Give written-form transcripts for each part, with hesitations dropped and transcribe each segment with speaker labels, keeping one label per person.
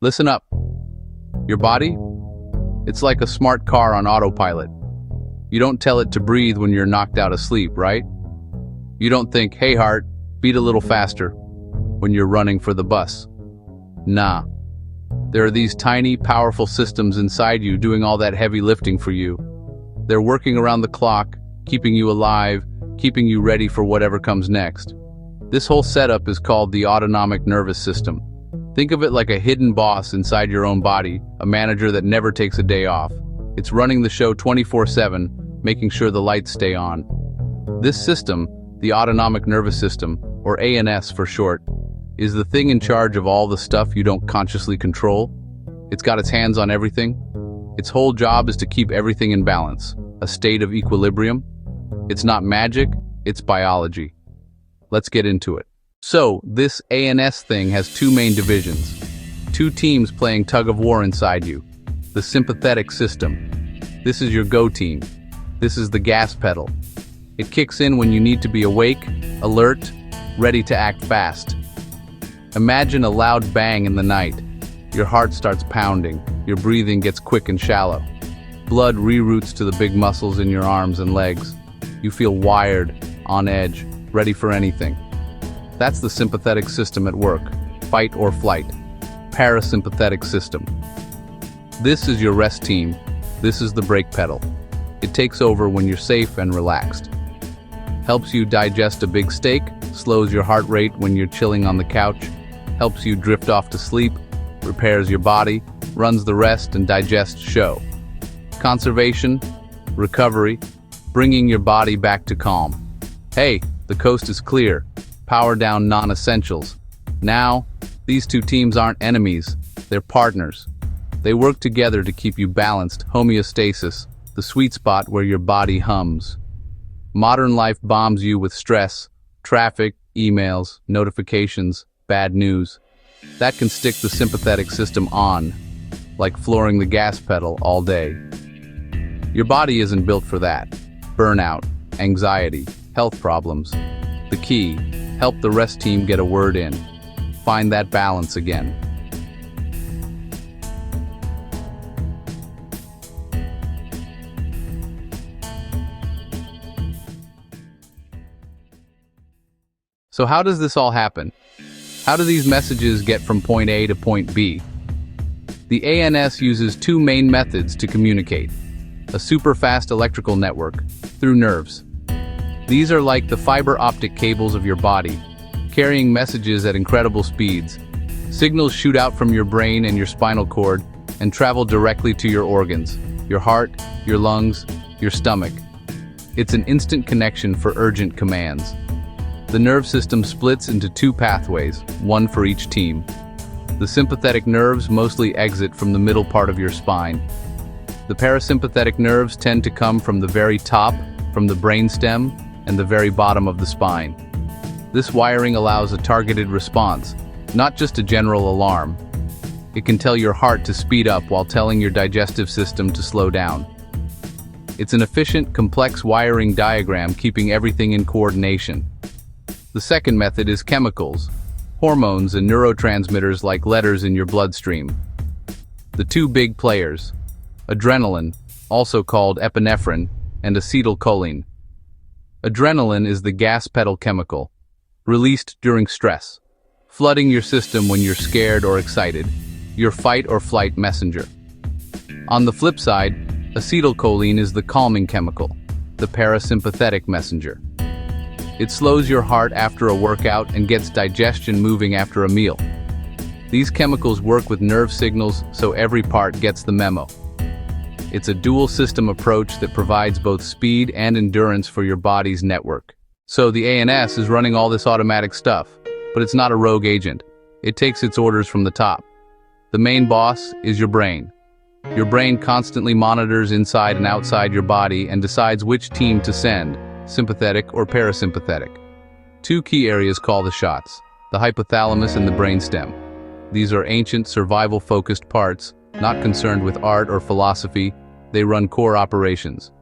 Speaker 1: Listen up. Your body? It's like a smart car on autopilot. You don't tell it to breathe when you're knocked out of sleep, right? You don't think, hey heart, beat a little faster when you're running for the bus. Nah. There are these tiny, powerful systems inside you doing all that heavy lifting for you. They're working around the clock, keeping you alive, keeping you ready for whatever comes next. This whole setup is called the Autonomic Nervous System. Think of it like a hidden boss inside your own body, a manager that never takes a day off. It's running the show 24/7, making sure the lights stay on. This system, the Autonomic Nervous System, or ANS for short, is the thing in charge of all the stuff you don't consciously control. It's got its hands on everything. Its whole job is to keep everything in balance, a state of equilibrium. It's not magic, it's biology. Let's get into it. So, this ANS thing has two main divisions. Two teams playing tug-of-war inside you. The sympathetic system. This is your go team. This is the gas pedal. It kicks in when you need to be awake, alert, ready to act fast. Imagine a loud bang in the night. Your heart starts pounding. Your breathing gets quick and shallow. Blood reroutes to the big muscles in your arms and legs. You feel wired, on edge, ready for anything. That's the sympathetic system at work. Fight or flight. Parasympathetic system. This is your rest team. This is the brake pedal. It takes over when you're safe and relaxed. Helps you digest a big steak, slows your heart rate when you're chilling on the couch, helps you drift off to sleep, repairs your body, runs the rest and digest show. Conservation, recovery, bringing your body back to calm. Hey, the coast is clear. Power down non-essentials. Now, these two teams aren't enemies, they're partners. They work together to keep you balanced, homeostasis, the sweet spot where your body hums. Modern life bombs you with stress, traffic, emails, notifications, bad news. That can stick the sympathetic system on, like flooring the gas pedal all day. Your body isn't built for that. Burnout, anxiety, health problems. The key, help the rest team get a word in. Find that balance again. So how does this all happen? How do these messages get from point A to point B? The ANS uses two main methods to communicate. A super-fast electrical network, through nerves. These are like the fiber optic cables of your body, carrying messages at incredible speeds. Signals shoot out from your brain and your spinal cord and travel directly to your organs, your heart, your lungs, your stomach. It's an instant connection for urgent commands. The nerve system splits into two pathways, one for each team. The sympathetic nerves mostly exit from the middle part of your spine. The parasympathetic nerves tend to come from the very top, from the brainstem, and the very bottom of the spine. This wiring allows a targeted response, not just a general alarm. It can tell your heart to speed up while telling your digestive system to slow down. It's an efficient, complex wiring diagram keeping everything in coordination. The second method is chemicals, hormones and neurotransmitters like letters in your bloodstream. The two big players, adrenaline, also called epinephrine, and acetylcholine. Adrenaline is the gas pedal chemical, released during stress, flooding your system when you're scared or excited, your fight or flight messenger. On the flip side, acetylcholine is the calming chemical, the parasympathetic messenger. It slows your heart after a workout and gets digestion moving after a meal. These chemicals work with nerve signals so every part gets the memo. It's a dual system approach that provides both speed and endurance for your body's network. So the ANS is running all this automatic stuff, but it's not a rogue agent. It takes its orders from the top. The main boss is your brain. Your brain constantly monitors inside and outside your body and decides which team to send, sympathetic or parasympathetic. Two key areas call the shots, the hypothalamus and the brainstem. These are ancient, survival-focused parts, not concerned with art or philosophy. They run core operations.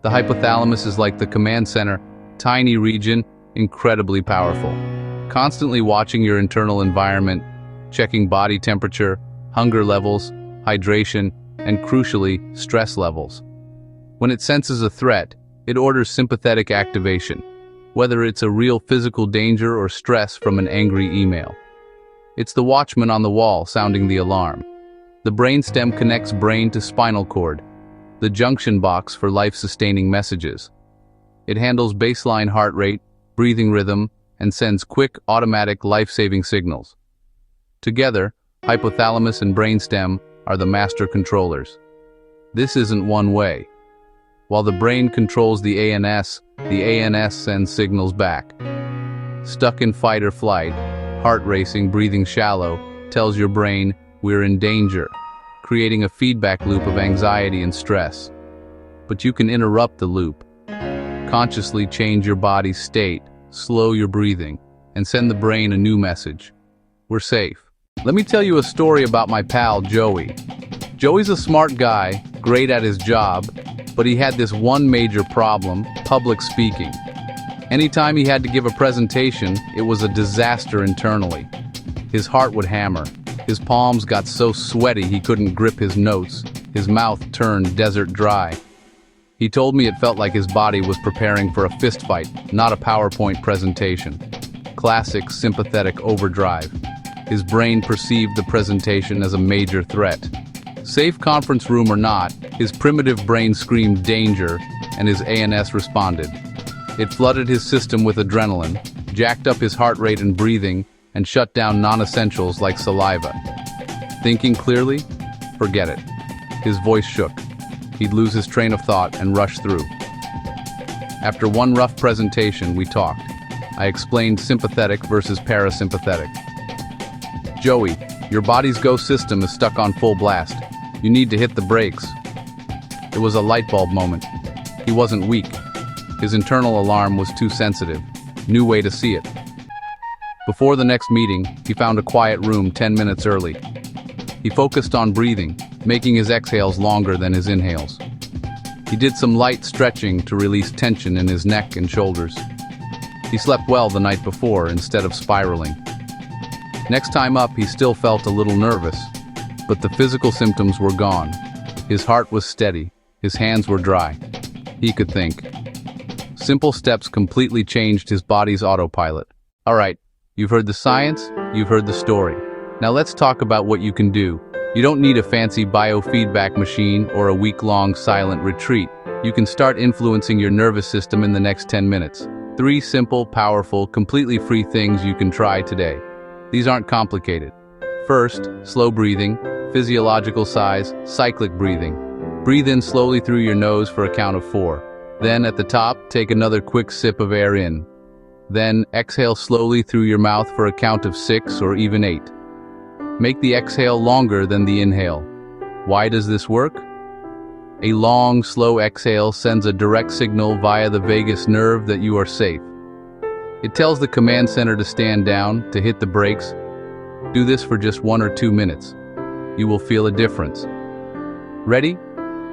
Speaker 1: The hypothalamus is like the command center, tiny region, incredibly powerful. Constantly watching your internal environment, checking body temperature, hunger levels, hydration, and crucially, stress levels. When it senses a threat, it orders sympathetic activation, whether it's a real physical danger or stress from an angry email. It's the watchman on the wall sounding the alarm. The brainstem connects brain to spinal cord, the junction box for life-sustaining messages. It handles baseline heart rate, breathing rhythm, and sends quick, automatic, life-saving signals. Together, hypothalamus and brainstem are the master controllers. This isn't one way. While the brain controls the ANS sends signals back. Stuck in fight or flight, heart racing, breathing shallow, tells your brain, we're in danger, creating a feedback loop of anxiety and stress. But you can interrupt the loop. Consciously change your body's state, slow your breathing, and send the brain a new message. We're safe. Let me tell you a story about my pal, Joey. Joey's a smart guy, great at his job, but he had this one major problem: public speaking. Anytime he had to give a presentation, it was a disaster internally. His heart would hammer. His palms got so sweaty he couldn't grip his notes. His mouth turned desert dry. He told me it felt like his body was preparing for a fistfight, not a PowerPoint presentation. Classic sympathetic overdrive. His brain perceived the presentation as a major threat. Safe conference room or not, his primitive brain screamed danger, and his ANS responded. It flooded his system with adrenaline, jacked up his heart rate and breathing, and shut down non-essentials like saliva. Thinking clearly? Forget it. His voice shook. He'd lose his train of thought and rush through. After one rough presentation, we talked. I explained sympathetic versus parasympathetic. Joey, your body's go system is stuck on full blast. You need to hit the brakes. It was a light bulb moment. He wasn't weak. His internal alarm was too sensitive. New way to see it. Before the next meeting, he found a quiet room 10 minutes early. He focused on breathing, making his exhales longer than his inhales. He did some light stretching to release tension in his neck and shoulders. He slept well the night before instead of spiraling. Next time up, he still felt a little nervous, but the physical symptoms were gone. His heart was steady, his hands were dry. He could think. Simple steps completely changed his body's autopilot. All right, you've heard the science, you've heard the story. Now let's talk about what you can do. You don't need a fancy biofeedback machine or a week-long silent retreat. You can start influencing your nervous system in the next 10 minutes. 3 simple, powerful, completely free things you can try today. These aren't complicated. First, slow breathing, physiological size, cyclic breathing. Breathe in slowly through your nose for a count of 4. Then at the top, take another quick sip of air in. Then exhale slowly through your mouth for a count of 6 or even 8. Make the exhale longer than the inhale. Why does this work? A long, slow exhale sends a direct signal via the vagus nerve that you are safe. It tells the command center to stand down, to hit the brakes. Do this for just 1 or 2 minutes. You will feel a difference. Ready?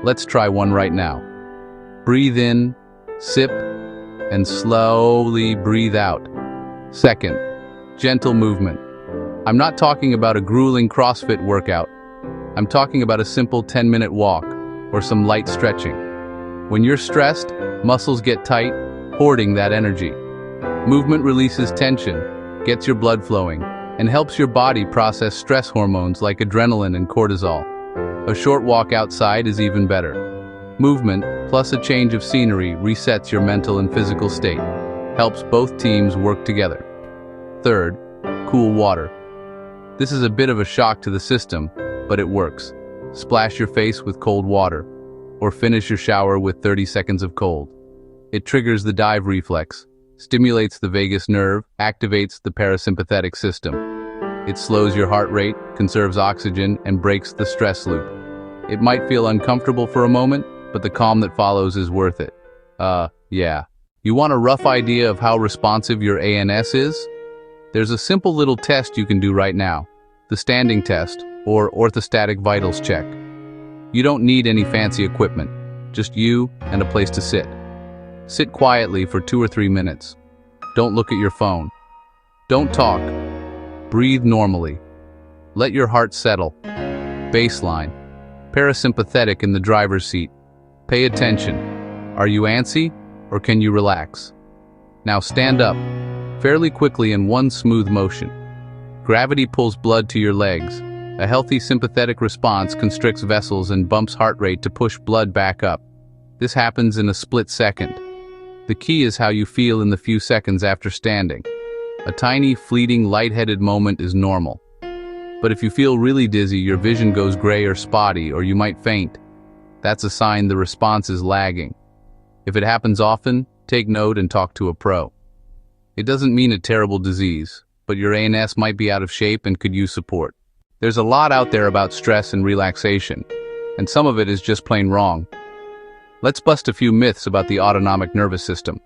Speaker 1: Let's try one right now. Breathe in, sip, and slowly breathe out. Second, gentle movement. I'm not talking about a grueling CrossFit workout. I'm talking about a simple 10-minute walk or some light stretching. When you're stressed, muscles get tight, hoarding that energy. Movement releases tension, gets your blood flowing, and helps your body process stress hormones like adrenaline and cortisol. A short walk outside is even better. Movement, plus a change of scenery, resets your mental and physical state, helps both teams work together. Third, cool water. This is a bit of a shock to the system, but it works. Splash your face with cold water, or finish your shower with 30 seconds of cold. It triggers the dive reflex, stimulates the vagus nerve, activates the parasympathetic system. It slows your heart rate, conserves oxygen, and breaks the stress loop. It might feel uncomfortable for a moment, but the calm that follows is worth it. Yeah. You want a rough idea of how responsive your ANS is? There's a simple little test you can do right now. The standing test, or orthostatic vitals check. You don't need any fancy equipment, just you and a place to sit. Sit quietly for 2 or 3 minutes. Don't look at your phone. Don't talk. Breathe normally. Let your heart settle. Baseline. Parasympathetic in the driver's seat. Pay attention. Are you antsy, or can you relax? Now stand up, fairly quickly in one smooth motion. Gravity pulls blood to your legs. A healthy sympathetic response constricts vessels and bumps heart rate to push blood back up. This happens in a split second. The key is how you feel in the few seconds after standing. A tiny, fleeting, lightheaded moment is normal. But if you feel really dizzy, your vision goes gray or spotty, or you might faint, that's a sign the response is lagging. If it happens often, take note and talk to a pro. It doesn't mean a terrible disease, but your ANS might be out of shape and could use support. There's a lot out there about stress and relaxation, and some of it is just plain wrong. Let's bust a few myths about the autonomic nervous system.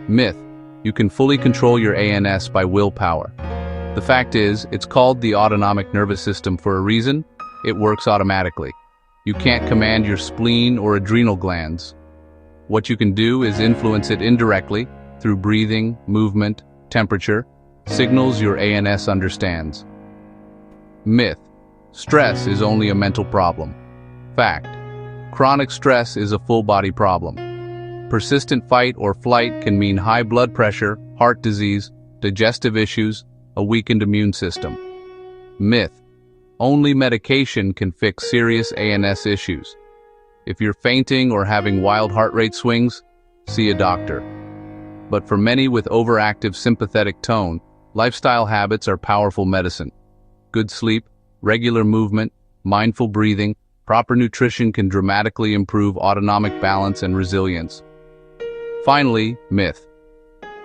Speaker 1: Myth: you can fully control your ANS by willpower. The fact is, it's called the autonomic nervous system for a reason. It works automatically. You can't command your spleen or adrenal glands. What you can do is influence it indirectly through breathing, movement, temperature, signals your ANS understands. Myth: stress is only a mental problem. Fact: chronic stress is a full-body problem. Persistent fight or flight can mean high blood pressure, heart disease, digestive issues, a weakened immune system. Myth: only medication can fix serious ANS issues. If you're fainting or having wild heart rate swings, see a doctor. But for many with overactive sympathetic tone, lifestyle habits are powerful medicine. Good sleep, regular movement, mindful breathing, proper nutrition can dramatically improve autonomic balance and resilience. Finally, myth: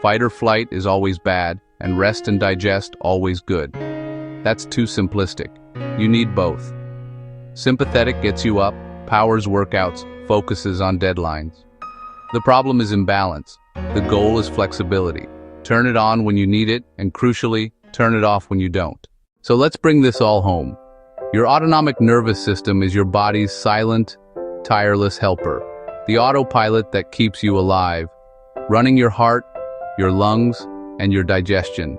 Speaker 1: fight or flight is always bad, and rest and digest always good. That's too simplistic. You need both. Sympathetic gets you up, powers workouts, focuses on deadlines. The problem is imbalance. The goal is flexibility. Turn it on when you need it, and crucially, turn it off when you don't. So let's bring this all home. Your autonomic nervous system is your body's silent, tireless helper, the autopilot that keeps you alive, running your heart, your lungs, and your digestion.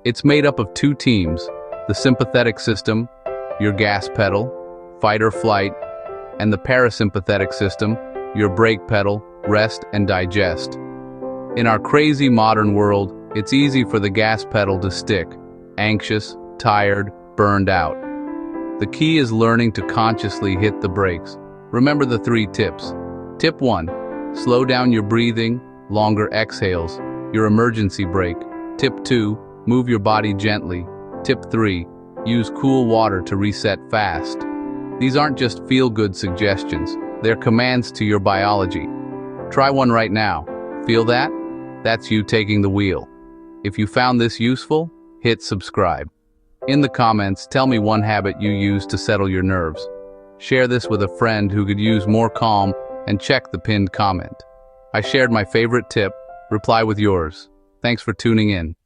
Speaker 1: It's made up of two teams: the sympathetic system, your gas pedal, fight or flight, and the parasympathetic system, your brake pedal, rest and digest. In our crazy modern world, it's easy for the gas pedal to stick, anxious, tired, burned out. The key is learning to consciously hit the brakes. Remember the 3 tips. Tip 1, slow down your breathing, longer exhales, your emergency brake. Tip 2, move your body gently. Tip 3, use cool water to reset fast. These aren't just feel-good suggestions, they're commands to your biology. Try one right now. Feel that? That's you taking the wheel. If you found this useful, hit subscribe. In the comments, tell me one habit you use to settle your nerves. Share this with a friend who could use more calm, and check the pinned comment. I shared my favorite tip. Reply with yours. Thanks for tuning in.